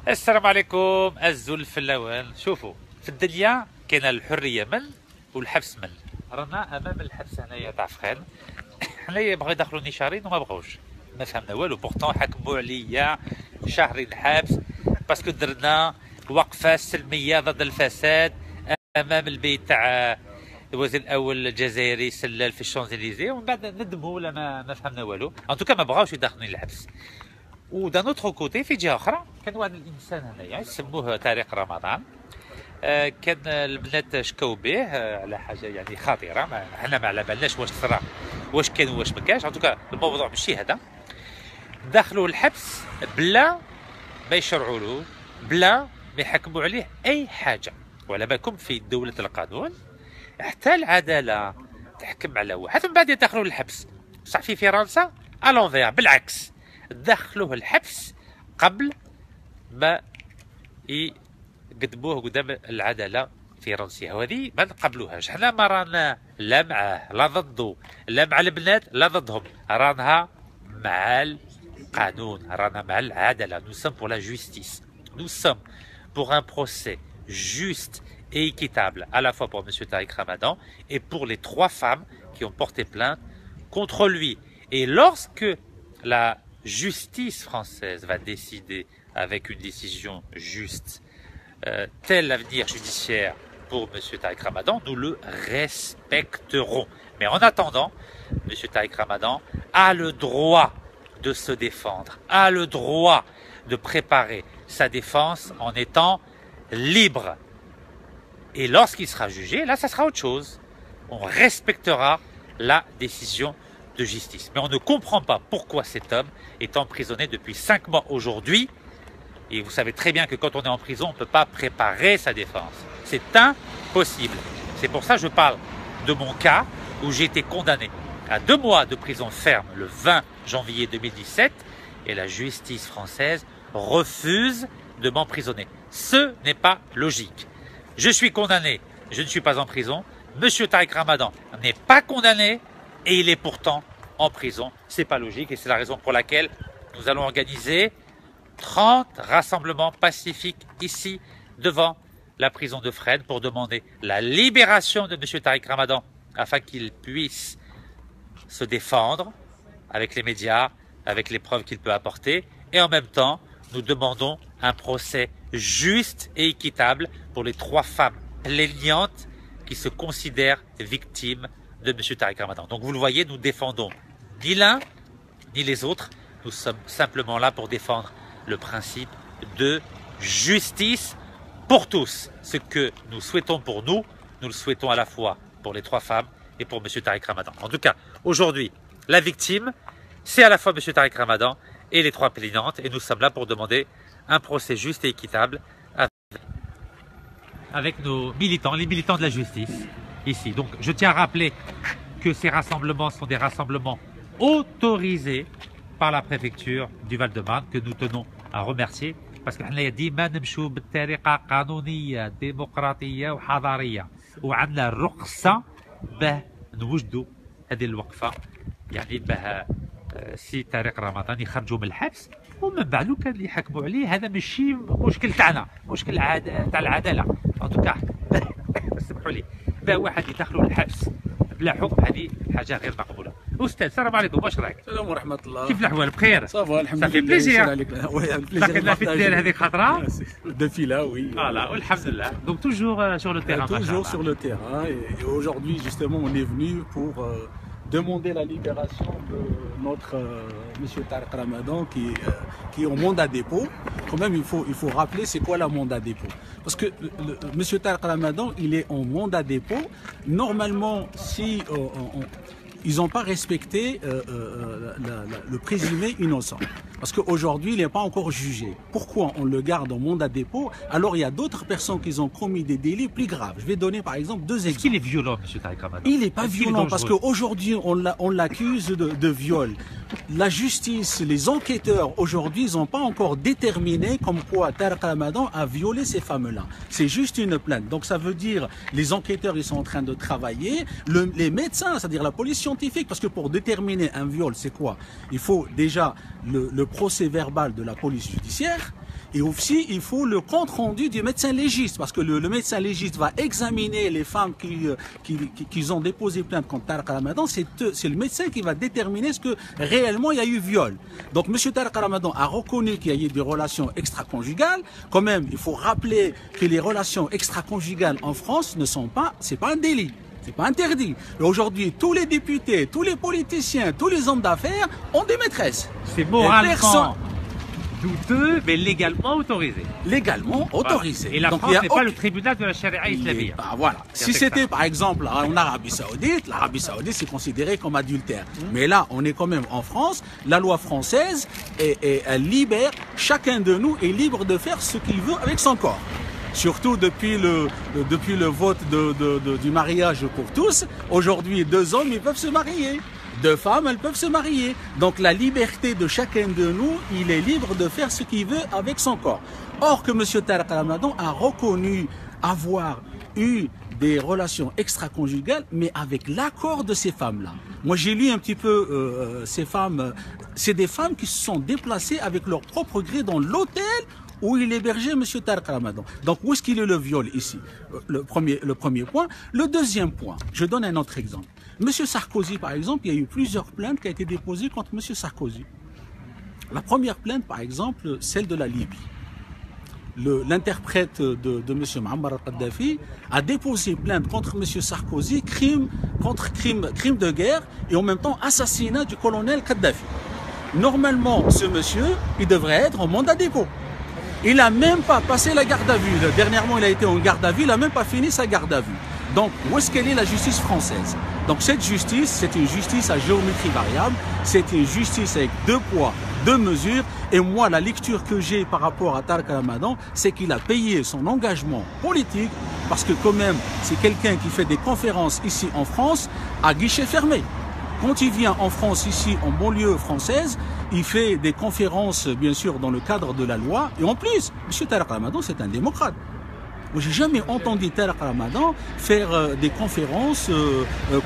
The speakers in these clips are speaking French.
السلام عليكم الزلف الاول. شوفوا في الدنيا كاين الحريه من والحبس من. رانا امام الحبس هنايا تاع فخان. حنايا بغاو يدخلوني شهرين وما بغاوش، ما فهمنا والو. بورتون حكموا عليا شهرين حبس باسكو درنا وقفه سلميه ضد الفساد امام البيت تاع الوزير الاول الجزائري سلال في الشانزليزيه، ومن بعد ندموا ولا ما فهمنا والو. ان توكا ما بغاوش يدخلوني للحبس. ودان اوتر كوتي في جهه اخرى كان واحد الانسان هنايا يسموه طارق رمضان. كان البنات شكاو به على حاجه يعني خطيره، حنا ما على بالناش واش صرا واش كان واش ما كانش. ان توكا الموضوع ماشي هذا. دخلوا الحبس بلا ما يشرعوا له، بلا ما يحكموا عليه اي حاجه. وعلى بالكم في دوله القانون حتى العداله تحكم على واحد من بعد يدخلوا للحبس. صح في فرنسا الونفير بالعكس، دخلوه الحبس قبل ما يقدموه قدام العداله الفرنسيه، وهذه ما نقبلوهاش. حنا ما رانا لا معاه لا ضده، لا مع البنات لا ضدهم، رانا مع القانون، رانا مع العداله. nous sommes pour la justice, nous sommes pour un procès juste et équitable à la fois pour M. Tariq Ramadan et pour les 3 femmes qui ont porté plainte contre lui. Et lorsque la justice française va décider avec une décision juste tel l'avenir judiciaire pour M. Tariq Ramadan, nous le respecterons. Mais en attendant, M. Tariq Ramadan a le droit de se défendre, a le droit de préparer sa défense en étant libre. Et lorsqu'il sera jugé, là, ça sera autre chose. On respectera la décision de justice. Mais on ne comprend pas pourquoi cet homme est emprisonné depuis 5 mois aujourd'hui. Et vous savez très bien que quand on est en prison, on ne peut pas préparer sa défense. C'est impossible. C'est pour ça que je parle de mon cas où j'ai été condamné à 2 mois de prison ferme le 20 janvier 2017 et la justice française refuse de m'emprisonner. Ce n'est pas logique. Je suis condamné, je ne suis pas en prison. Monsieur Tariq Ramadan n'est pas condamné et il est pourtant en prison. C'est pas logique et c'est la raison pour laquelle nous allons organiser 30 rassemblements pacifiques ici devant la prison de Fresnes pour demander la libération de Monsieur Tariq Ramadan afin qu'il puisse se défendre avec les médias, avec les preuves qu'il peut apporter. Et en même temps, nous demandons un procès juste et équitable pour les 3 femmes plaignantes qui se considèrent victimes de M. Tariq Ramadan. Donc vous le voyez, nous défendons ni l'un ni les autres. Nous sommes simplement là pour défendre le principe de justice pour tous. Ce que nous souhaitons pour nous, nous le souhaitons à la fois pour les 3 femmes et pour M. Tariq Ramadan. En tout cas, aujourd'hui, la victime, c'est à la fois M. Tariq Ramadan et les 3 plaignantes. Et nous sommes là pour demander un procès juste et équitable avec nos militants, les militants de la justice, ici. Donc, je tiens à rappeler que ces rassemblements sont des rassemblements autorisés par la préfecture du Val-de-Marne, que nous tenons à remercier, parce que حنا ديما نمشوا بالطريقة قانونية ديمقراطية وحضارية، وعندنا الرخصة باه نوجدوا هذه الوقفة، يعني باه سي طارق رمضان يخرجوا من الحبس ومن بعد كان يحكموا عليه. هذا ماشي مشكل تاعنا، مشكل تاع العداله. ان توكا سمحوا لي باه واحد يدخلوا للحبس بلا حكم، هذه حاجه غير مقبوله. استاذ السلام عليكم، واش راك؟ السلام ورحمه الله. كيف الاحوال؟ بخير؟ صافا الحمد لله. صافي بليزير. لكن في الدير هذيك خطره دفيله وي. فوالا والحمد لله. Donc toujours sur le terrain. Toujours sur le terrain. Et aujourd'hui justement on est venu pour demander la libération de notre monsieur Tariq Ramadan qui est en mandat dépôt. Quand même il faut rappeler c'est quoi la mandat dépôt. Parce que monsieur Tariq Ramadan il est en mandat dépôt. Normalement si ils n'ont pas respecté le présumé innocent. Parce qu'aujourd'hui, il n'est pas encore jugé. Pourquoi on le garde en mandat dépôt? Alors, il y a d'autres personnes qui ont commis des délits plus graves. Je vais donner par exemple 2 exemples. Est-ce qu'il est violent, M. Tariq Ramadan? Il n'est pas violent parce qu'aujourd'hui, on l'accuse de viol. La justice, les enquêteurs, aujourd'hui, ils n'ont pas encore déterminé comme quoi Tariq Ramadan a violé ces femmes-là. C'est juste une plainte. Donc, ça veut dire les enquêteurs, ils sont en train de travailler. Les médecins, c'est-à-dire la police scientifique, parce que pour déterminer un viol, c'est quoi? Il faut déjà le procès verbal de la police judiciaire. Et aussi, il faut le compte rendu du médecin légiste, parce que le médecin légiste va examiner les femmes qui ont déposé plainte contre Tariq Ramadan. C'est le médecin qui va déterminer ce que réellement il y a eu viol. Donc, M. Tariq Ramadan a reconnu qu'il y a eu des relations extra-conjugales. Quand même, il faut rappeler que les relations extra-conjugales en France c'est pas un délit. C'est pas interdit. Aujourd'hui, tous les députés, tous les politiciens, tous les hommes d'affaires ont des maîtresses. C'est moralement douteux, mais légalement autorisé. Légalement autorisé. Et la France n'est pas le tribunal de la charia islamique. Voilà. Si c'était par exemple en Arabie Saoudite, l'Arabie Saoudite c'est considéré comme adultère. Mais là, on est quand même en France. La loi française elle libère, chacun de nous est libre de faire ce qu'il veut avec son corps. Surtout depuis le vote du mariage pour tous. Aujourd'hui, 2 hommes, ils peuvent se marier. 2 femmes, elles peuvent se marier. Donc la liberté de chacun de nous, il est libre de faire ce qu'il veut avec son corps. Or que M. Tariq Ramadan a reconnu avoir eu des relations extra-conjugales, mais avec l'accord de ces femmes-là. Moi, j'ai lu un petit peu ces femmes. C'est des femmes qui se sont déplacées avec leur propre gré dans l'hôtel où il hébergeait M. Tariq Ramadan. Donc, où est-ce qu'il est le viol ici? Le premier point. Le deuxième point, je donne un autre exemple. M. Sarkozy, par exemple, il y a eu plusieurs plaintes qui ont été déposées contre M. Sarkozy. La première plainte, par exemple, celle de la Libye. L'interprète de M. Muammar al-Kadhafi a déposé plainte contre M. Sarkozy, crime de guerre et en même temps assassinat du colonel Kadhafi. Normalement, ce monsieur, il devrait être en mandat dépôt. Il n'a même pas passé la garde à vue. Dernièrement, il a été en garde à vue, il n'a même pas fini sa garde à vue. Donc, où est-ce qu'elle est la justice française? Donc, cette justice, c'est une justice à géométrie variable, c'est une justice avec 2 poids, 2 mesures. Et moi, la lecture que j'ai par rapport à Tariq Ramadan, c'est qu'il a payé son engagement politique, parce que quand même, c'est quelqu'un qui fait des conférences ici en France à guichet fermé. Quand il vient en France, ici, en banlieue française, il fait des conférences, bien sûr, dans le cadre de la loi. Et en plus, M. Tariq Ramadan, c'est un démocrate. Moi, j'ai jamais entendu Tariq Ramadan faire des conférences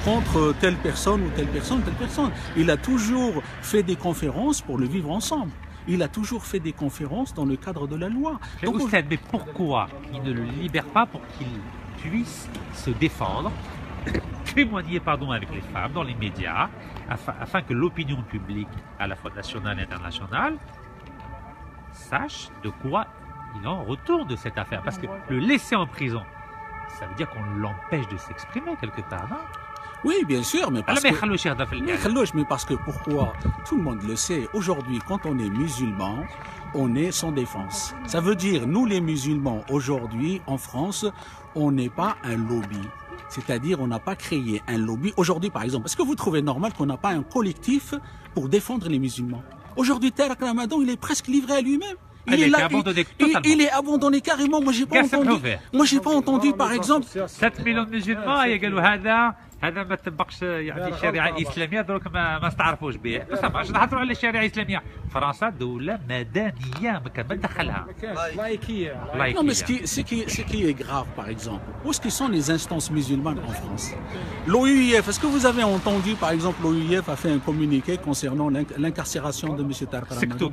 contre telle personne ou telle personne, telle personne. Il a toujours fait des conférences pour le vivre ensemble. Il a toujours fait des conférences dans le cadre de la loi. Donc, mais pourquoi il ne le libère pas pour qu'il puisse se défendre, témoigner avec les femmes dans les médias, afin que l'opinion publique, à la fois nationale et internationale, sache de quoi il en retourne de cette affaire? Parce que le laisser en prison, ça veut dire qu'on l'empêche de s'exprimer quelque part, non? Oui, bien sûr, mais parce que pourquoi? Tout le monde le sait. Aujourd'hui, quand on est musulman, on est sans défense. Ça veut dire, nous les musulmans, aujourd'hui, en France, on n'est pas un lobby. C'est-à-dire, on n'a pas créé un lobby. Aujourd'hui, par exemple, est-ce que vous trouvez normal qu'on n'a pas un collectif pour défendre les musulmans? Aujourd'hui, Tariq Ramadan, il est presque livré à lui-même. Il est abandonné carrément. Moi, j'ai pas entendu, par exemple. 7 millions de musulmans, هذا ما تطبقش يعني الشريعه الاسلاميه دروك ما استعرفوش به بس ما نهضروا على الشريعه الاسلاميه فرنسا دوله مدنيه ما كان ما دخلها لاïquيه. Non mais ce qui est grave par exemple, où est-ce que sont les instances musulmanes en France? L'OUIF, est-ce que vous avez entendu par exemple l'OUIF a fait un communiqué concernant l'incarcération de M. Tariq Ramadan?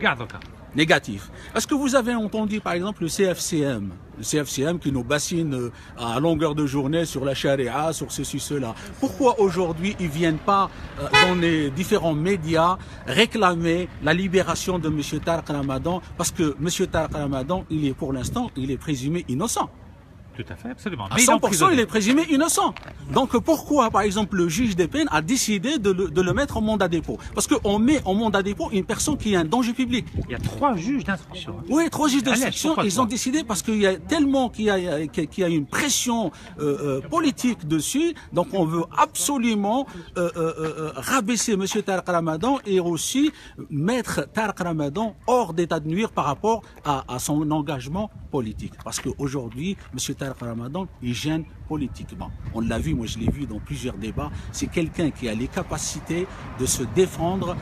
Négatif. Est-ce que vous avez entendu par exemple le CFCM qui nous bassine à longueur de journée sur la charia, sur ceci, cela? Pourquoi aujourd'hui ils viennent pas dans les différents médias réclamer la libération de M. Tariq Ramadan? Parce que M. Tariq Ramadan, pour l'instant, il est présumé innocent. Tout à fait, absolument. À 100%, il est présumé innocent. Donc pourquoi, par exemple, le juge des peines a décidé de le mettre en mandat dépôt? Parce qu'on met en mandat dépôt une personne qui est un danger public. Il y a 3 juges d'instruction. Oui, 3 juges d'instruction. Ils ont décidé parce qu'il y a tellement qu'il y a une pression politique dessus. Donc on veut absolument rabaisser M. Tariq Ramadan et aussi mettre Tariq Ramadan hors d'état de nuire par rapport à son engagement politique. Parce qu'aujourd'hui, M. Tariq Ramadan, il gêne politiquement. On l'a vu, moi je l'ai vu dans plusieurs débats. C'est quelqu'un qui a les capacités de se défendre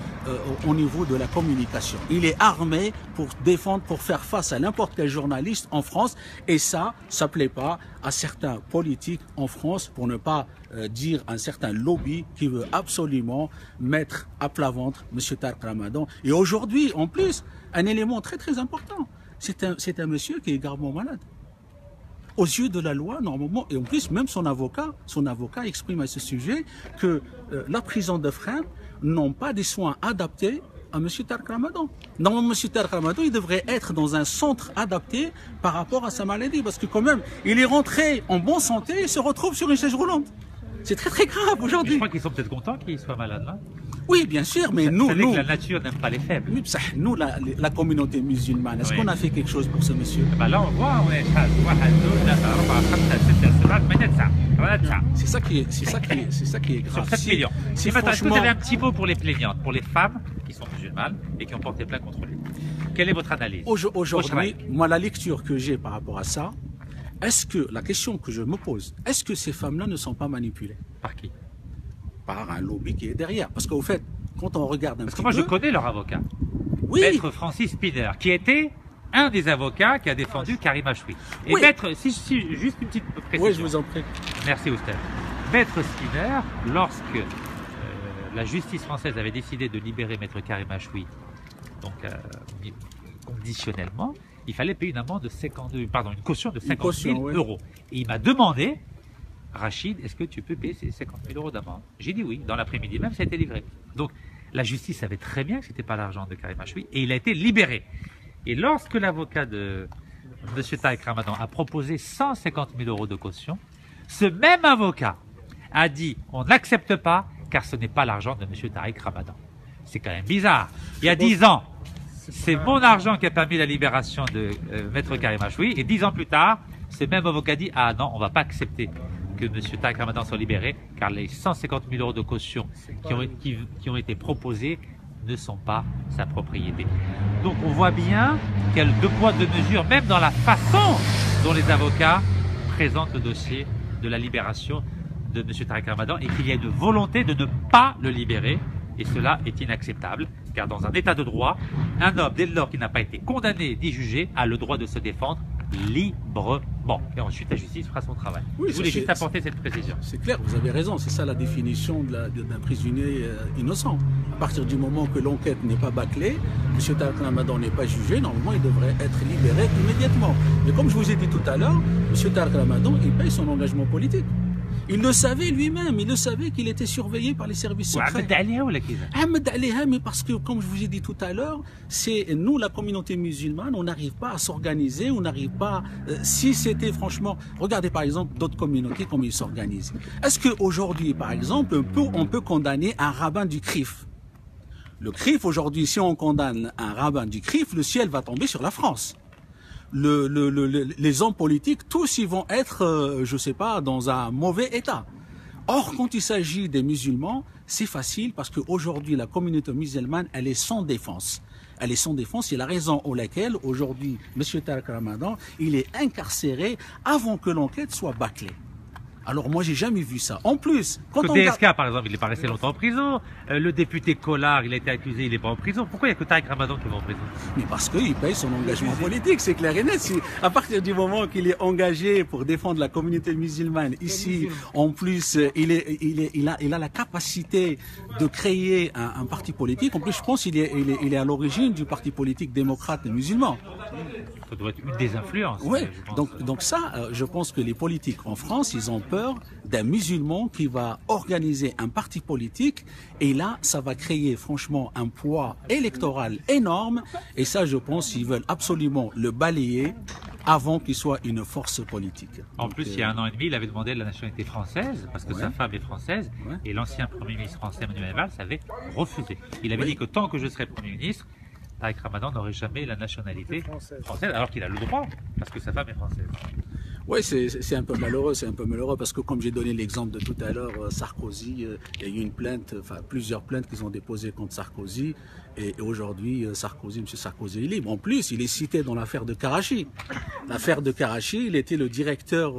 au niveau de la communication. Il est armé pour défendre, pour faire face à n'importe quel journaliste en France. Et ça plaît pas à certains politiques en France, pour ne pas dire un certain lobby qui veut absolument mettre à plat ventre M. Tariq Ramadan. Et aujourd'hui, en plus, un élément très très important. c'est un monsieur qui est gravement malade. Aux yeux de la loi, normalement, et en plus, même son avocat exprime à ce sujet que la prison de Fresnes n'ont pas des soins adaptés à M. Tarek Ramadan. Normalement, M. Tarek Ramadan, il devrait être dans un centre adapté par rapport à sa maladie, parce que quand même, il est rentré en bonne santé et se retrouve sur une chaise roulante. C'est très très grave aujourd'hui. Je crois qu'ils sont peut-être contents qu'il soit malade là. Oui, bien sûr, mais Vous nous, savez que la nature n'aime pas les faibles. nous, la communauté musulmane, est-ce qu'on a fait quelque chose pour ce monsieur? Ben là, on voit, on est C'est ça qui est grave. sur 7 millions. Si Et maintenant, est-ce que franchement, vous avez un petit mot pour les plaignantes, pour les femmes qui sont musulmanes et qui ont porté plainte contre lui? Quelle est votre analyse? aujourd'hui, moi, la lecture que j'ai par rapport à ça, la question que je me pose, est-ce que ces femmes-là ne sont pas manipulées Par qui? par un lobby qui est derrière? Parce qu'au fait, quand on regarde un Parce petit que moi, peu... je connais leur avocat. Oui, Maître Francis Spinner, qui était un des avocats qui a défendu Karim Achoui. Et Oui. Maître, juste une petite précision. oui, je vous en prie. Merci Oustel. Maître Spinner, lorsque la justice française avait décidé de libérer Maître Karim Achoui, donc conditionnellement, il fallait payer une amende de une caution de 50 000 euros. Et il m'a demandé, Rachid, est-ce que tu peux payer ces 50 000 euros d'amende? J'ai dit oui, dans l'après-midi même, ça a été livré. Donc la justice savait très bien que ce n'était pas l'argent de Karim Achoui et il a été libéré. Et lorsque l'avocat de M. Tarek Ramadan a proposé 150 000 euros de caution, ce même avocat a dit on n'accepte pas car ce n'est pas l'argent de M. Tarek Ramadan. C'est quand même bizarre. Il y a 10 ans, c'est mon argent qui a permis la libération de Maître Karim Achoui et 10 ans plus tard, ce même avocat dit ah non, on ne va pas accepter que M. Tarek Ramadan soit libéré car les 150 000 euros de caution qui ont été proposés ne sont pas sa propriété. Donc on voit bien qu'il y a le deux poids, deux mesures, même dans la façon dont les avocats présentent le dossier de la libération de M. Tarek Ramadan et qu'il y a une volonté de ne pas le libérer. Et cela est inacceptable, car dans un état de droit, un homme, dès lors qu'il n'a pas été condamné ni jugé, a le droit de se défendre librement. Et ensuite, la justice fera son travail. Oui, je voulais juste apporter cette précision. C'est clair, vous avez raison, c'est ça la définition d'un prisonnier innocent. À partir du moment que l'enquête n'est pas bâclée, M. Tarek Ramadan n'est pas jugé, normalement il devrait être libéré immédiatement. Mais comme je vous ai dit tout à l'heure, M. Tarek Ramadan, il paye son engagement politique. Il le savait lui-même, il le savait qu'il était surveillé par les services secrets. Ahmed Aliha, mais parce que, comme je vous ai dit tout à l'heure, c'est nous, la communauté musulmane, on n'arrive pas à s'organiser, on n'arrive pas... si c'était franchement... Regardez par exemple d'autres communautés, comment ils s'organisent. Est-ce qu'aujourd'hui, par exemple, on peut condamner un rabbin du CRIF? Le CRIF, aujourd'hui, si on condamne un rabbin du CRIF, le ciel va tomber sur la France. Les hommes politiques, tous ils vont être, je sais pas, dans un mauvais état. Or, quand il s'agit des musulmans, c'est facile parce qu'aujourd'hui, la communauté musulmane, elle est sans défense. Elle est sans défense, c'est la raison pour laquelle, aujourd'hui, M. Tarek Ramadan, il est incarcéré avant que l'enquête soit bâclée. Alors moi, j'ai jamais vu ça. En plus, quand le DSK, par exemple, il n'est pas resté longtemps en prison. Le député Collard, il a été accusé, il n'est pas en prison. Pourquoi il n'y a que Tarek Ramadan qui va en prison? Mais parce qu'il paye son engagement politique, c'est clair et net. À partir du moment qu'il est engagé pour défendre la communauté musulmane, ici, en plus, il a la capacité de créer un parti politique. En plus, je pense qu'il est à l'origine du parti politique démocrate musulman. Ça doit être une des influences. Oui, donc ça, je pense que les politiques en France, ils ont peur d'un musulman qui va organiser un parti politique et là, ça va créer franchement un poids électoral énorme et ça, je pense qu'ils veulent absolument le balayer avant qu'il soit une force politique. En plus, il y a 1 an et demi, il avait demandé la nationalité française parce que sa femme est française et l'ancien Premier ministre français Manuel Valls avait refusé. Il avait dit que tant que je serais Premier ministre, Tarek Ramadan n'aurait jamais la nationalité française, alors qu'il a le droit, parce que sa femme est française. Oui, c'est un peu malheureux, parce que comme j'ai donné l'exemple de tout à l'heure, Sarkozy, il y a eu une plainte, enfin plusieurs plaintes qu'ils ont déposées contre Sarkozy, et aujourd'hui, M. Sarkozy est libre. En plus, il est cité dans l'affaire de Karachi. L'affaire de Karachi, il était le directeur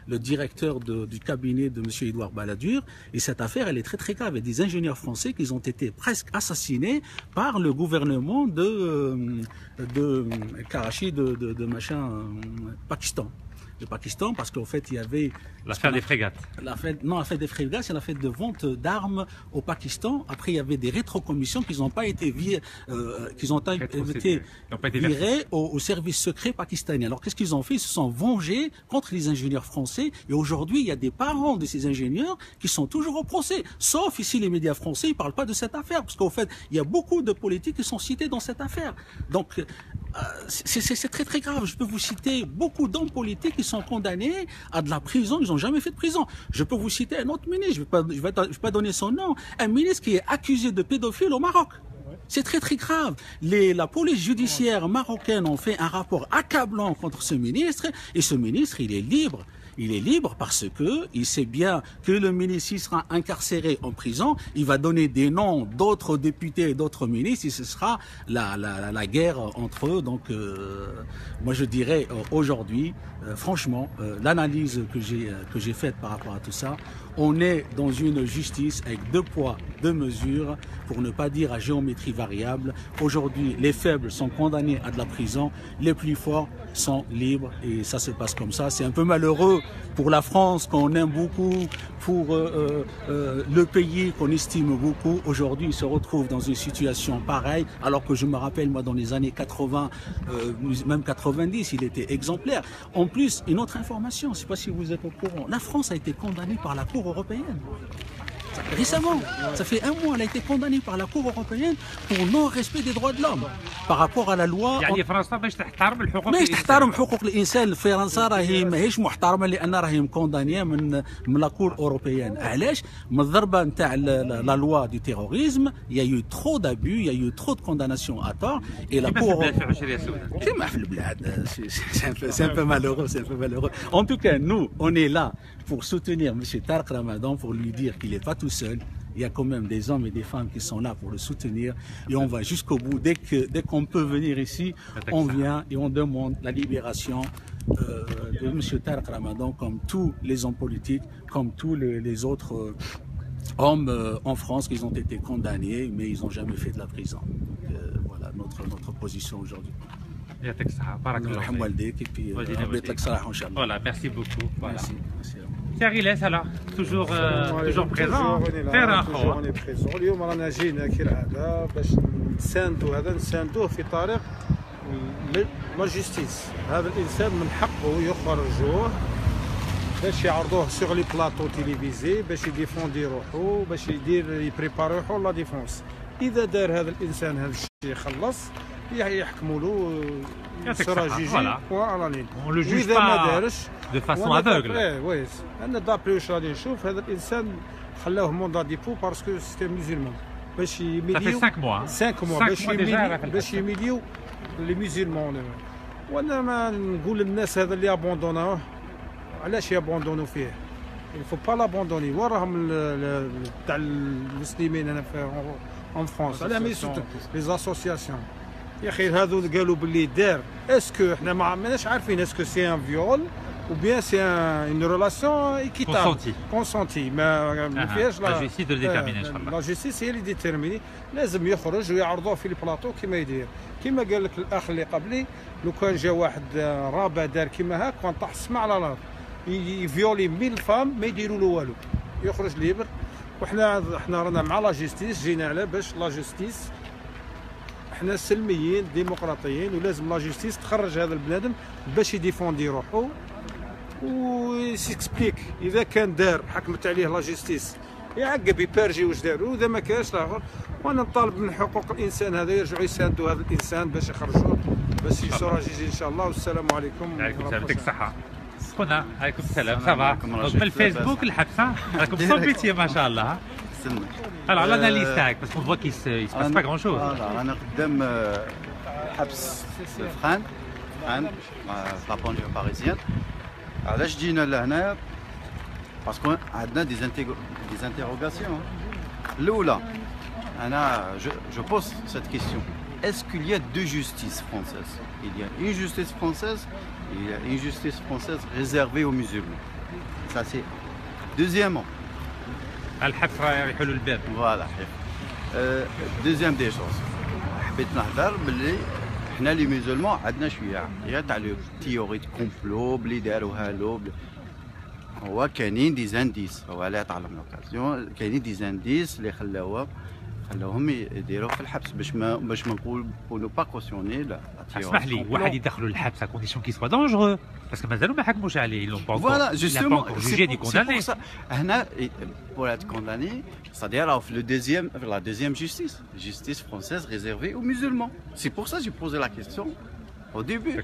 du cabinet de M. Édouard Balladur, et cette affaire, elle est très très grave. Il y a des ingénieurs français qui ont été presque assassinés par le gouvernement de Karachi, de Pakistan. le Pakistan, parce qu'en fait, il y avait... L'affaire des frégates. L'affaire des frégates, c'est l'affaire de vente d'armes au Pakistan. Après, il y avait des rétrocommissions qui n'ont pas été virées au service secret pakistanais. Alors, qu'est-ce qu'ils ont fait? Ils se sont vengés contre les ingénieurs français. Et aujourd'hui, il y a des parents de ces ingénieurs qui sont toujours au procès. Sauf ici, les médias français, ils ne parlent pas de cette affaire. Parce qu'en fait, il y a beaucoup de politiques qui sont cités dans cette affaire. Donc, c'est très très grave. Je peux vous citer beaucoup d'hommes politiques qui sont condamnés à de la prison. Ils n'ont jamais fait de prison. Je peux vous citer un autre ministre. Je ne vais pas donner son nom. Un ministre qui est accusé de pédophile au Maroc. C'est très très grave. La police judiciaire marocaine ont fait un rapport accablant contre ce ministre. Et ce ministre, il est libre. Il est libre parce que il sait bien que le ministre sera incarcéré en prison. Il va donner des noms d'autres députés et d'autres ministres et ce sera la guerre entre eux. Donc, moi je dirais aujourd'hui, franchement, l'analyse que j'ai faite par rapport à tout ça, on est dans une justice avec 2 poids, 2 mesures, pour ne pas dire à géométrie variable. Aujourd'hui, les faibles sont condamnés à de la prison, les plus forts sont libres et ça se passe comme ça. C'est un peu malheureux pour la France qu'on aime beaucoup, pour le pays qu'on estime beaucoup. Aujourd'hui, il se retrouve dans une situation pareille, alors que je me rappelle, moi, dans les années 80, même 90, il était exemplaire. En plus, une autre information, je ne sais pas si vous êtes au courant, la France a été condamnée par la Cour européenne. Récemment, ça fait 1 mois, elle a été condamnée par la Cour européenne pour non-respect des droits de l'homme par rapport à la loi. يعني فرنسا باش تحترم الحقوق باش تحترم حقوق الانسان. فرنسا راهي ماهيش محترمه لان راهي مكوندانيه من لا كور اوروبيان. علاش؟ من الضربه نتاع لا لوا دو تيروريزم يا يو ترو دابو يا يو ترو دو كونداناسيون ا تور اي لا كور كيما في البلاد. C'est un peu malheureux, c'est un peu malheureux. En tout cas, nous, on est là pour soutenir M. Tarek Ramadan, pour lui dire qu'il n'est pas tout seul. Il y a quand même des hommes et des femmes qui sont là pour le soutenir et on va jusqu'au bout. Dès qu'on peut venir ici, on vient et on demande la libération de M. Tarek Ramadan, comme tous les hommes politiques, comme tous les autres hommes en France qui ont été condamnés, mais ils n'ont jamais fait de la prison. Voilà notre position aujourd'hui. يعطيك الصحة. بارك الله فيك. والديك et puis بيت لك صراحة إن شاء الله. Voilà, merci beaucoup. Voilà. Merci. Thierry Les alors, toujours présent. On est présent. اليوم رانا جينا كالعادة باش نساندوه في طريق لا جيستيس. هذا الإنسان من حقه يخرجوه باش يعرضوه سوغ لي بلاطو تيليفيزي باش يديفوندي روحو باش يبريباري روحو لا ديفونس. إذا دار هذا الإنسان هذا الشيء خلص يحكموا له سرا جيجي وعلانين. وإذا ما دارش de façon aveugle. وي انا دابري واش راني نشوف هذا الانسان خلاوه موندا ديبو باسكو سيتي مسلمان باش يميليو 5 mois باش يميليو لي مسلمان. وانا ما نقول للناس هذا اللي ابوندوناوه علاش يابوندونو فيه. il faut pas l'abandonner. وراهم تاع المسلمين هنا في en France على ما لي اسوسياسيون. يا اخي هذو قالوا باللي دار اسكو احنا ما ماناش عارفين اسكو سي ان فيول ou bien c'est une relation équitable, consentie. ما فيهاش la justice de le déterminer. La justice هي اللي ديتيرميني. لازم يخرج ويعرضوه في البلاطو كما يدير. كما قال لك الاخ اللي قبلي لو كان جا واحد رابع دار كما هاك كان طاح السمع على الارض يفيولي 1000 فام ما يديروا له والو يخرج ليبر. وحنا رانا مع لا جيستيس جينا على باش لا جيستيس احنا سلميين ديمقراطيين ولازم لا جيستيس تخرج هذا البنادم باش يديفوندي روحو وسيكسبليك. اذا كان دار حكمت عليه لا جيستيس يعقب يبارجي واش داروا واذا ما كانش لا. وانا نطالب من حقوق الانسان هذا يرجعوا يساندوا هذا الانسان باش يخرجوه باش يسرى جيجي ان شاء الله. والسلام عليكم. عليكم السلام. يعطيك الصحة. خونا عليكم السلام. صافا من الفيسبوك الحبسة راكم صوبيتي ما شاء الله. Alors l'analyse تاعك parce qu'on voit qu'il se passe pas grand chose. أنا قدام حبس فران لا بونجيو باريزيان. علاش جينا لهنا؟ باسكو عندنا دي انتيروغاسيون. الأولى أنا جو بوز سيت كيستيون. Est-ce qu'il y a deux justices françaises? Il y a une justice française et il y a une justice française réservée aux musulmans. Ça c'est deuxièmement. الحبس راه يحلوا الباب. Voilà. Deuxième des choses. حبيت نهضر باللي حنا لي musulmans عندنا شويه عقليه تاع لو تيوري كومبلو بلي داروها له هو كاينين دي زانديس هو اللي عطى لهم لوكازيون كاينين دي زانديس اللي خلاوهم يديروا في الحبس باش ما نقول بو نو با كوسيوني لا اسمح لي واحد يدخلوا للحبس à condition qu'il soit dangereux parce que مازالوا ما حكموش عليه ils l'ont pas encore voilà justement jugé ni condamné هنا pour être condamné c'est-à-dire la deuxième justice française réservée aux musulmans c'est pour ça que j'ai posé la question au début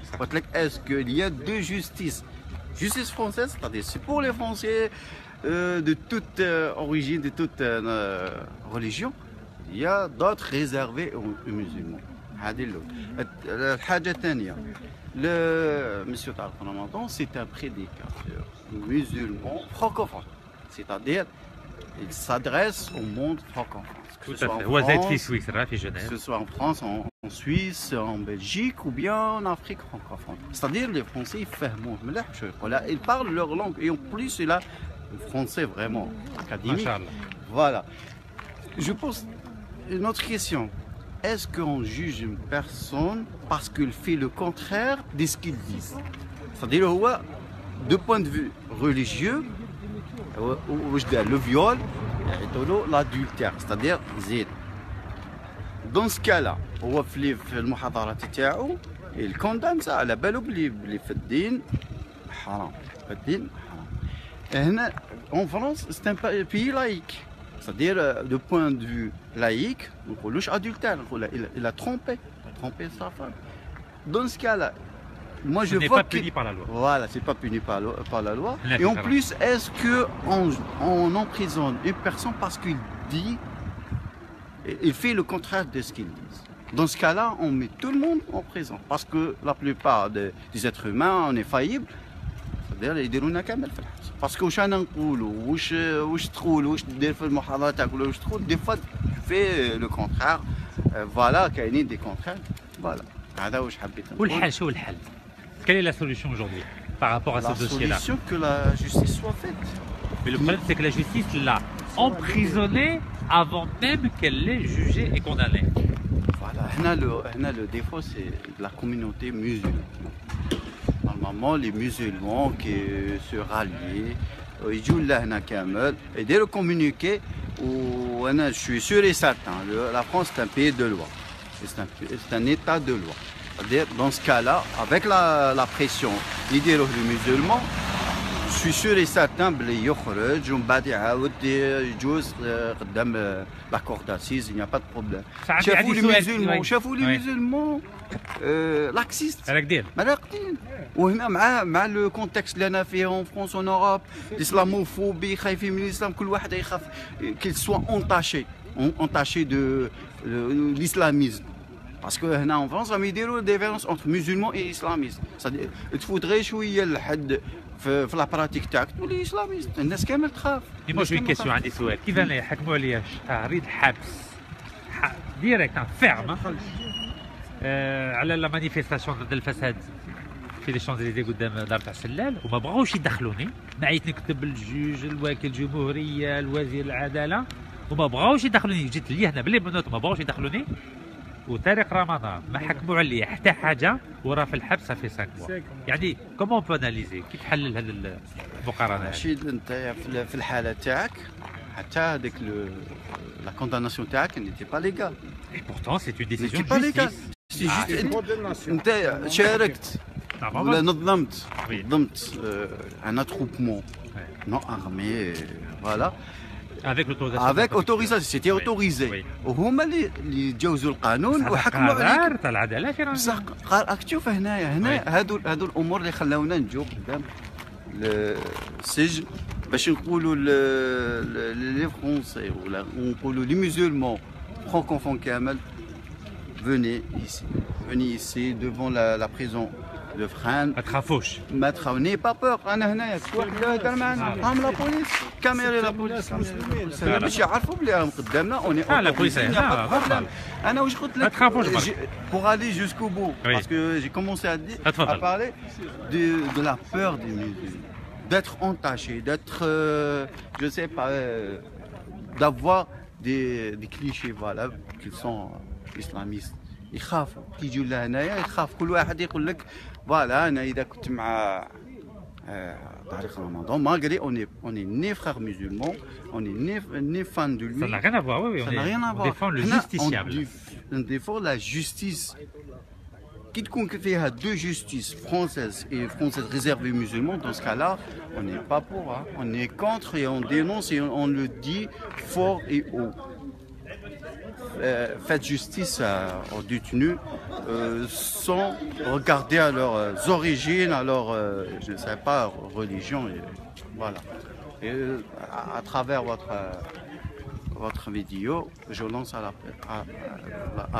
est-ce qu'il y a deux justices justice française c'est-à-dire c'est pour les Français de toute origine de toute religion il y a d'autres réservés aux musulmans. الحاجة الثانية Monsieur Tariq Ramadan c'est un prédicateur musulman francophone c'est-à-dire il s'adresse au monde francophone que ce soit en France, en Suisse, en Belgique ou bien en Afrique francophone c'est-à-dire les Français ils parlent leur langue et en plus il a le français vraiment académique voilà je pose une autre question. Est-ce qu'on juge une personne parce qu'il fait le contraire de ce qu'il dit? C'est-à-dire, de point de vue religieux, le viol, l'adultère, c'est-à-dire zid. Dans ce cas-là, il condamne ça à la belle oubli, les haram. En France, c'est un pays laïque. C'est-à-dire, de point de vue laïque, on louche adultère, il a trompé sa femme. Dans ce cas-là, moi je vois pas puni par la loi. Voilà, c'est pas puni par la loi. Et en plus, est-ce qu'on emprisonne une personne parce qu'il dit, il fait le contraire de ce qu'il dit? Dans ce cas-là, on met tout le monde en prison. Parce que la plupart des êtres humains, on est faillible. C'est-à-dire, يديرونا كامل في الحبس. Parce que واش انا نقولوا واش تقول واش دير في المحاضرات تاعك ولا واش تقول دي فوا في لو كونترير فوالا كاينين دي كونترير فوالا هذا واش حبيت نقول. والحل شو الحل؟ Quelle est la solution aujourd'hui par rapport à ce dossier-là? La solution que la justice soit faite. Mais le problème c'est que la justice l'a emprisonnée avant même qu'elle l'ait jugée et condamnée. Voilà, le défaut c'est la communauté musulmane. Normalement, les musulmans qui se rallient, ils jouent là كامل et dès le communiqué où je suis sûr et certain, la France c'est un pays de loi, c'est un état de loi. C'est-à-dire dans ce cas-là, avec la pression, les musulmans, je suis sûr et certain qu'ils يخرج ومن بعد يعاود يجوز قدام la cour d'assises, il n'y a pas de problème. شافوا les musulmans لاكسيست راقدين وهنا مع لو كونتكست اللي انا فيه اون فرونس اون اوروب الاسلاموفوبي خايفين من الاسلام كل واحد يخاف كيل سوا اونتاشي دو ل'islamisme parce que هنا en France راهم يديروا ديفيرونس entre musulmans et islamistes تفوتغي شويه لحد في لا براتيك تاعك تولي اسلاميست الناس كامل تخاف. moi j'ai une question عندي سؤال كيف انا يحكموا عليا تهريب حبس ديريكت فيرم على لا مانيفيستاسيون ضد الفساد في لي شانزليزي قدام دار تاع سلال وما بغاوش يدخلوني نعيط نكتب للجوج الوكيل الجمهوريه الوزير العداله وما بغاوش يدخلوني جيت لي هنا بلي منوت ما بغاوش يدخلوني وطارق رمضان ما حكموا عليه حتى حاجه وراه في الحبس في 5 موا يعني كومون بو اناليزي كيف حلل هذا المقارنه؟ رشيد انت في الحاله تاعك حتى هذيك لا كونداناسيون تاعك نيتي با ليغال et pourtant c'est une décision de justice. انت شاركت ولا نظمت un attroupement non armé voilà avec autorisation c'était autorisé وهما اللي تجاوزوا القانون وحكموا عليك تاع العداله في بصح تشوف هنا هادو الامور اللي خلاونا نجيو قدام السجن باش نقولوا لي فرونسي ولا نقولوا لي مسلمون francophones كامل venez ici devant la prison de Fresnes. N'ayez pas peur. أنا هنايا واحد دار معنا قام لا بوليس كاميرا لا بوليس باش يعرفوا بلي راهم قدامنا اوني لا بوليس هنا أنا واش قلت لك pour aller jusqu'au bout parce que j'ai commencé à parler de la peur des musulmans d'être entaché d'être je sais pas d'avoir des clichés voilà qu'ils sont islamistes يخافوا كي يجوا لهنايا يخاف كل واحد يقول لك فوالا انا اذا كنت مع طارق رمضان malgré on est né frères musulmans, on est né fans de lui. Ça n'a rien à voir, oui, on défend le justiciable. On défend la justice. Qui تكون فيها deux justices françaises et françaises réservées musulmans, dans ce cas-là, on n'est pas pour, hein. On est contre et on dénonce et on le dit fort et haut. Faites justice aux détenus sans regarder à leurs origines, à leur, je ne sais pas, religion. Et voilà. Et à travers votre vidéo, je lance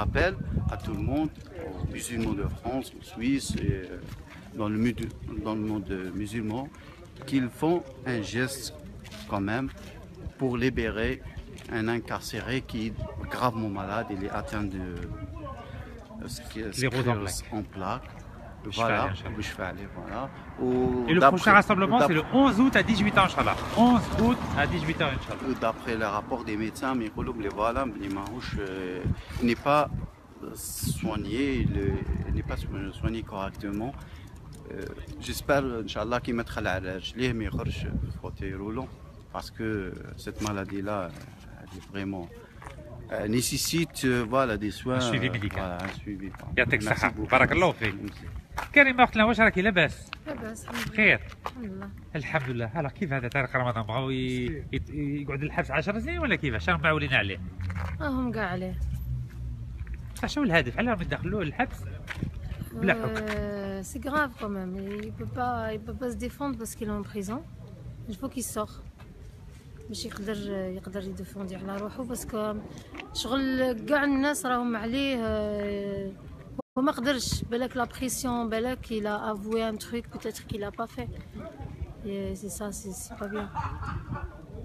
appel à tout le monde, aux musulmans de France, aux Suisses et dans le monde musulman, qu'ils font un geste quand même pour libérer un incarcéré qui est gravement malade, il est atteint de sclérose en plaques. Voilà. Voilà. Et le prochain rassemblement, c'est le 11 août à 18h, Inch'Allah. 11 août à 18h, Inch'Allah. D'après le rapport des médecins, il n'est pas soigné, il n'est pas soigné correctement. J'espère, Inch'Allah, qu'il mettra la rage, mais fauteuil roulant, parce que cette maladie-là, elle est vraiment nécessite voilà des soins. Un suivi médical. Voilà, un suivi. يعطيك الصحة. بارك الله فيك. كريمة أختنا واش راكي لاباس؟ لاباس بخير. الحمد لله. الحمد لله. هلا كيف هذا طارق رمضان بغاو يقعد الحبس 10 سنين ولا كيفاش؟ راهم معولين عليه؟ هم كاع عليه. شنو الهدف؟ علاش يدخلوه الحبس بلا حكم؟ C'est grave quand même. Il peut pas se défendre parce qu'il est en prison. Il faut qu'il sorte. باش يقدر يدفوندي على روحه باسكو شغل كاع الناس راهم عليه وما قدرش بالك لا بريسيون بالك il a avoué un truc peut-être qu'il a pas fait et c'est ça c'est pas bien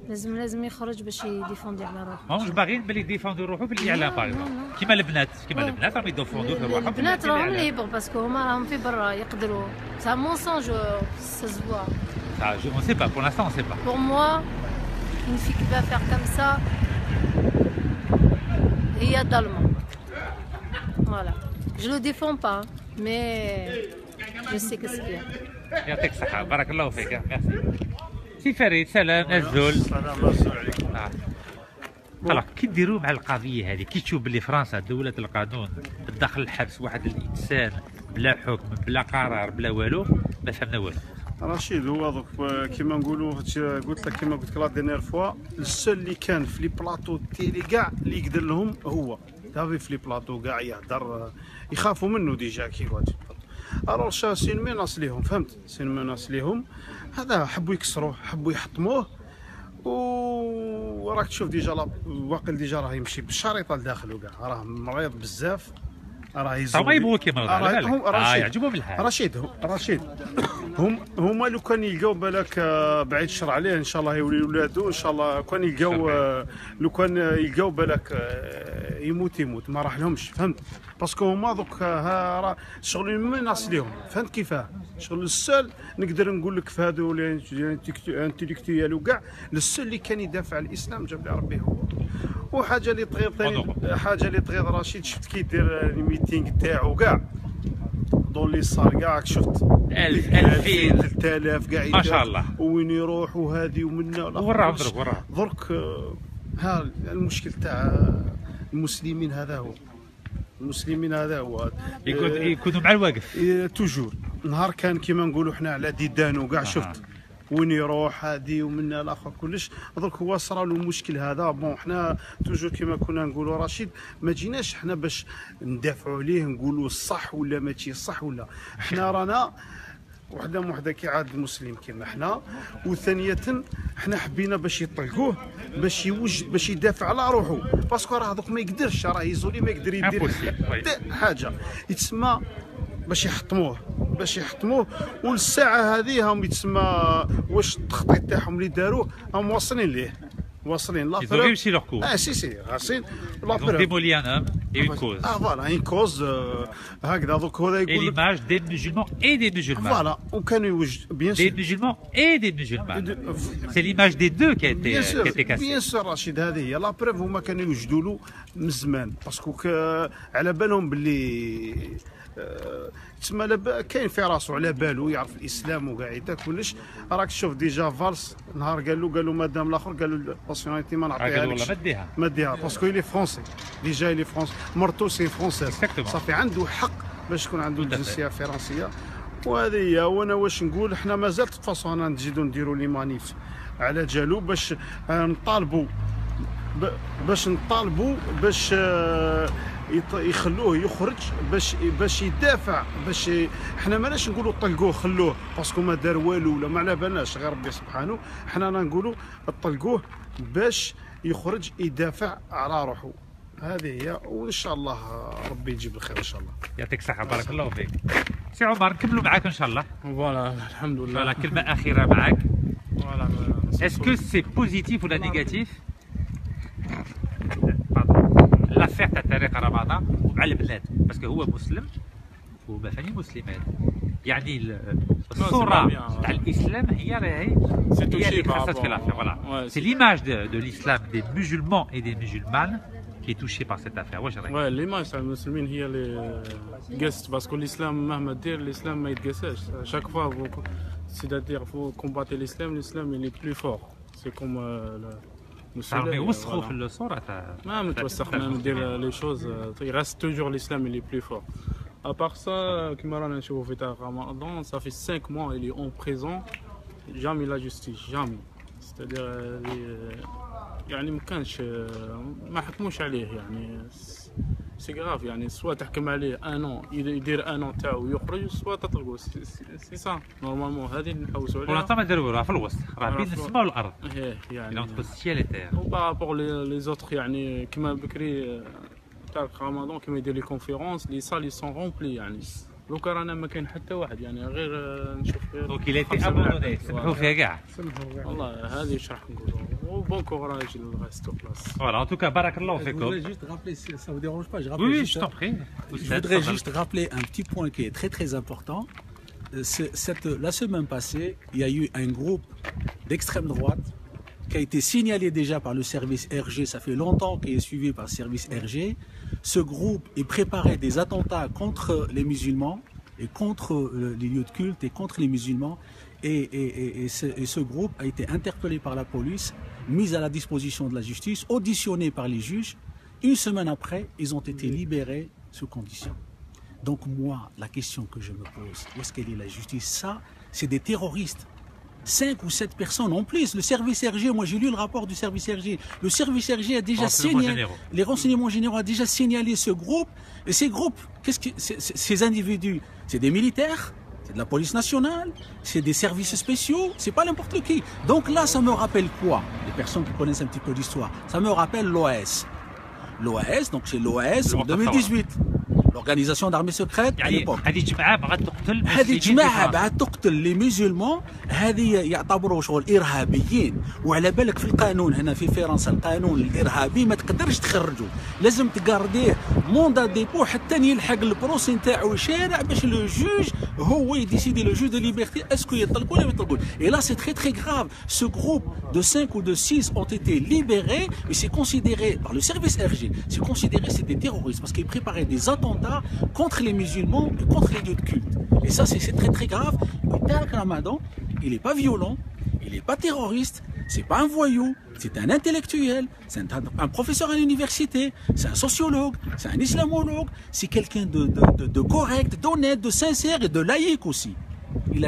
لازم يخرج باش يديفوندي على روحه ماهمش باغيين باللي يديفوندو روحو في الاعلام باغ كيما البنات راهم يديفوندو في روحهم البنات راهم ليبر باسكو هما راهم في برا يقدروا سا مونسونج ça se voit on sait pas pour l'instant on sait pas pour moi une fille qui va faire comme ça هي ظالمة voilà je le défends pas mais je sais que c'est bien يعطيك الصحة بارك الله فيك ميرسي سي فريد سلام الزول السلام عليكم خلاص كي ديروا مع القضية هذه كي تشوف بلي فرنسا دولة القانون تدخل الحبس واحد الإنسان بلا حكم بلا قرار بلا والو ما فهمنا والو رشيد هو دوك كيما نقولوا قلت لك كيما قلت لك لا دينير فوا السول اللي كان في لي بلاطو تيلي كاع اللي يقدر لهم هو دافي في لي بلاطو كاع يهضر يخافوا منه ديجا كي قلت الوغ سين ميناس ليهم فهمت سين ميناس ليهم هذا حبوا يكسروه حبوا يحطموه وراك تشوف ديجا واقيل ديجا راه يمشي بالشريطه لداخل وكاع راه مريض بزاف راه يزول ما يبغوا كيما يعجبهم الحال رشيد هما لو كان يلقاو بالك بعيد الشر عليه ان شاء الله يولي ولادو ان شاء الله كان يلقاو لو كان يلقاو بالك يموت ما راح لهمش فهمت باسكو هما دوك راه شغل مناص ليهم فهمت كيفاه شغل السول نقدر نقول لك في هادو انتيليكتويال وكاع السول اللي كان يدافع عن الاسلام جاب لي ربي هو وحاجه اللي تغيظ ثاني حاجه اللي تغيظ رشيد شفت كي يدير الميتينغ تاعو كاع دون لي صار كاع شفت 1000 2000 3000 كاع ما شاء الله وين يروح وهذه ومنا وراهم درك ها المشكل تاع المسلمين هذا هو يكونوا مع الواقف توجور نهار كان كيما نقولوا حنا على ديدان وكاع شفت وين يروح هادي ومنا الاخر كلش درك هو صرا له المشكل هذا بون حنا توجور كيما كنا نقولوا رشيد ما جيناش حنا باش ندافعوا عليه نقولوا الصح ولا ماشي صح ولا حنا رانا وحده كي عاد المسلم كيما حنا وثانيه حنا حبينا باش يطلقوه باش يوجد باش يدافع على روحه باسكو راه دوك ما يقدرش راه يزولي ما يقدر يدير حاجه يتسمى باش يحطموه والساعه هذه هم يتسمى واش التخطيط تاعهم اللي داروه هم واصلين ليه واصلين. Ils ont réussi leur coup. سي غاسين. Ils ont démoli un homme et une cause. فوالا une cause هكذا دوك هذا Et يقول لك l'image des musulmans et des musulmans. فوالا وكانوا يوجد بيان Des سور musulmans et des musulmans. C'est l'image des deux qui a été cassée. بيان سور رشيد هذه هي لا بروف. هما كانوا يوجدوا له من زمان باسكو على بالهم باللي تسمى كاين في راسو على بالو يعرف الاسلام وقاعد كلش. راك تشوف ديجا فالس نهار قالوا مادام الاخر قالوا الناسيوناليتي ما نعطيها والله لكش ما ديها باسكو يلي فرونسي ديجا يلي فرونسي مرتو سي فرونسيز صافي عنده حق باش تكون عنده الجنسيه الفرنسيه. وهذه هي. وانا واش نقول حنا مازال تفاصون انا نزيدو نديروا لي مانيف على جالو باش نطالبوا باش يخلوه يخرج باش يدافع. باش حنا ماناش نقولوا طلقوه خلوه باسكو ما دار والو ولا ما على بالناش غير ربي سبحانه. حنا نقولوا طلقوه باش يخرج يدافع على روحه. هذه هي. وان شاء الله ربي يجيب الخير ان شاء الله. يعطيك الصحة بارك الله فيك. سي عمر نكملوا معاك ان شاء الله. Voilà, alhamdoulilah. Voilà, كلمة أخيرة معاك. Voilà. Est-ce que c'est positif ou négatif l'affaire تاع طارق رمضان مع البنات باسكو هو مسلم وما ثاني مسلمات يعني الصورة تاع الإسلام هي اللي خاصت في الافير. Voilà. C'est l'image de l'islam des musulmans et des musulmanes qui est touchée par cette affaire. واش رايك؟ l'image تاع المسلمين هي اللي قست باسكو الإسلام مهما دير الإسلام ما يتقاساش. chaque fois c'est-à-dire faut combattre l'islam il est plus fort. C'est comme صار يوسخوا في الصورة تاع ما متوسخ ما ندير لي شوز. reste toujours l'islam il est plus fort. À part ça كيما رانا نشوفوا في تاع رمضان ça fait 5 mois il est en prison. jamais la justice jamais. c'est-à-dire يعني ما كانش ما حكموش عليه يعني سي غراف يعني سوا تحكم عليه ان ان يدير ان ان تاعو ويخرج سوا تطلقوا سي سا نورمالمون هذه نحوسوا عليها. ولا ما داروها في الوسط راه بين السماء والارض يعني entre السيال et terre. وبارابور لي زوتر يعني كيما بكري تاع رمضان كيما يدير لي كونفيرونس لي سال لي سون رومبلي يعني دوكا رانا ما كاين حتى واحد يعني غير نشوف غير دونك il a été abandonné. سمحوا فيها كاع. والله هذه واش راح نقولوا. وبون كوراج للريست او بلاص. Voilà, en tout cas, barakallahu Je fikum. voudrais juste rappeler, si ça vous dérange pas, je rappelle Oui, juste, je t'en prie. je voudrais juste rappeler un petit point qui est très très important. La semaine passée, il y a eu un groupe d'extrême droite qui a été signalé déjà par le service RG, ça fait longtemps qu'il est suivi par le service RG. Ce groupe est préparé des attentats contre les musulmans et contre les lieux de culte et contre les musulmans. Et ce groupe a été interpellé par la police, mis à la disposition de la justice, auditionné par les juges. Une semaine après, ils ont été libérés sous condition. Donc moi, la question que je me pose, où est-ce qu'elle est la justice? Ça, c'est des terroristes. 5 ou 7 personnes en plus. Le service RG, moi j'ai lu le rapport du service RG. Le service RG a déjà signalé, les renseignements généraux a déjà signalé ce groupe. Et ces groupes, ces individus, c'est des militaires, c'est de la police nationale, c'est des services spéciaux, c'est pas n'importe qui. Donc là, ça me rappelle quoi? Les personnes qui connaissent un petit peu l'histoire, ça me rappelle l'OAS. L'OAS, donc c'est l'OAS en 2018. L'organisation d'armées secrètes à l'époque. هذه جماعة بغات تقتل هذه جماعة بعد تقتل لي ميزولمون، هذه يعتبروا شغل إرهابيين. وعلى بالك في القانون هنا في فرنسا القانون الإرهابي ما تقدرش تخرجه، لازم تقارديه موندا ديبو حتى يلحق البروسي نتاعو شارع باش لو جوج هو يديسيدي لو جوج دو ليبرتي اسكو يطلقوا ولا ما يطلقوش. Et là c'est très très grave. Ce groupe de 5 ou de 6 ont été libérés et c'est considéré par le service RG, c'est considéré c'est des terroristes parce qu'ils préparaient des attentats contre les musulmans et contre les lieux de culte. Et ça, c'est très très grave. Tarek Ramadan, il n'est pas violent, il n'est pas terroriste, c'est pas un voyou, c'est un intellectuel, c'est un professeur à l'université, c'est un sociologue, c'est un islamologue, c'est quelqu'un de correct, d'honnête, de sincère et de laïque aussi. Il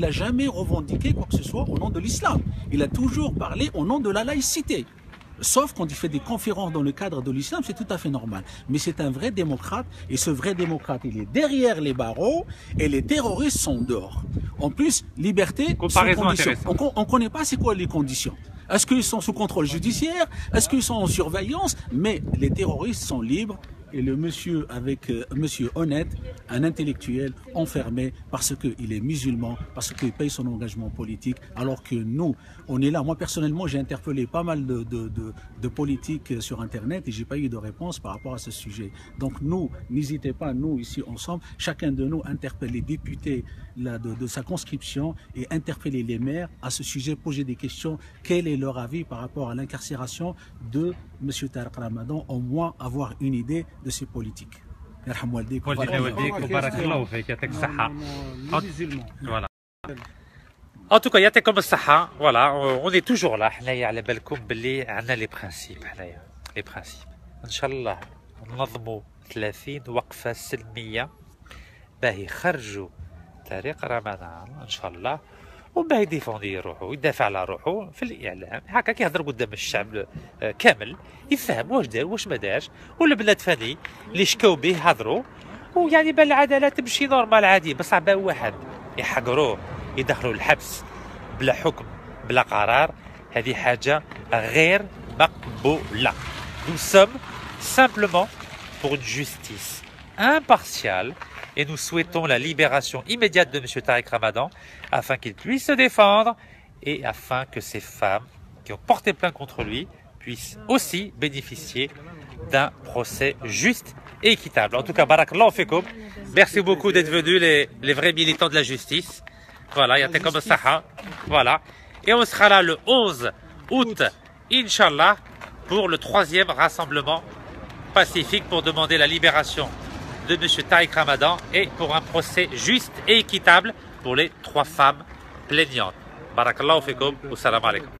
a jamais revendiqué quoi que ce soit au nom de l'islam. Il a toujours parlé au nom de la laïcité. Sauf quand il fait des conférences dans le cadre de l'islam, c'est tout à fait normal. Mais c'est un vrai démocrate, et ce vrai démocrate, il est derrière les barreaux, et les terroristes sont dehors. En plus, liberté, sous condition. On ne connaît pas c'est quoi les conditions. Est-ce qu'ils sont sous contrôle judiciaire? Est-ce qu'ils sont en surveillance? Mais les terroristes sont libres, et le monsieur avec monsieur honnête, un intellectuel enfermé parce qu'il est musulman, parce qu'il paye son engagement politique, alors que nous, on est là. Moi personnellement, j'ai interpellé pas mal de politiques sur Internet et j'ai pas eu de réponse par rapport à ce sujet. Donc nous, n'hésitez pas, nous ici ensemble, chacun de nous interpelle les députés de sa conscription et interpeller les maires à ce sujet, poser des questions. Quel est leur avis par rapport à l'incarcération de M. Tariq Ramadan, au moins avoir une idée de ces politiques. En tout cas, يعطيكم الصحة. Voilà, on est toujours là. حنايا على بالكم باللي عندنا لي برانسيب، حنايا لي برانسيب. إن شاء الله ننظموا 30 وقفة سلمية باه يخرجوا طريق رمضان إن شاء الله، وباه يديفوندي روحو، يدافع على روحو في الاعلام، هكا كيهضر قدام الشعب كامل، يفهم واش دار واش ما دارش، والبنات فاني اللي شكاو به هضروا، ويعني بان العداله تمشي نورمال عادي، بصح بان واحد يحقروه يدخلوا الحبس بلا حكم بلا قرار، هذه حاجه غير مقبوله. Nous sommes simplement pour une justice impartiale et nous souhaitons la libération immédiate de M. Tariq Ramadan afin qu'il puisse se défendre et afin que ces femmes qui ont porté plainte contre lui puissent aussi bénéficier d'un procès juste et équitable. En tout cas, barakallahu fikoum. Merci beaucoup d'être venus, les vrais militants de la justice. Voilà, yatakom as-saha. Voilà. Et on sera là le 11 août, Inch'Allah, pour le 3e rassemblement pacifique pour demander la libération de M. Tariq Ramadan et pour un procès juste et équitable pour les 3 femmes plaignantes. Barakallahu fikoum. Wa salam alaikum.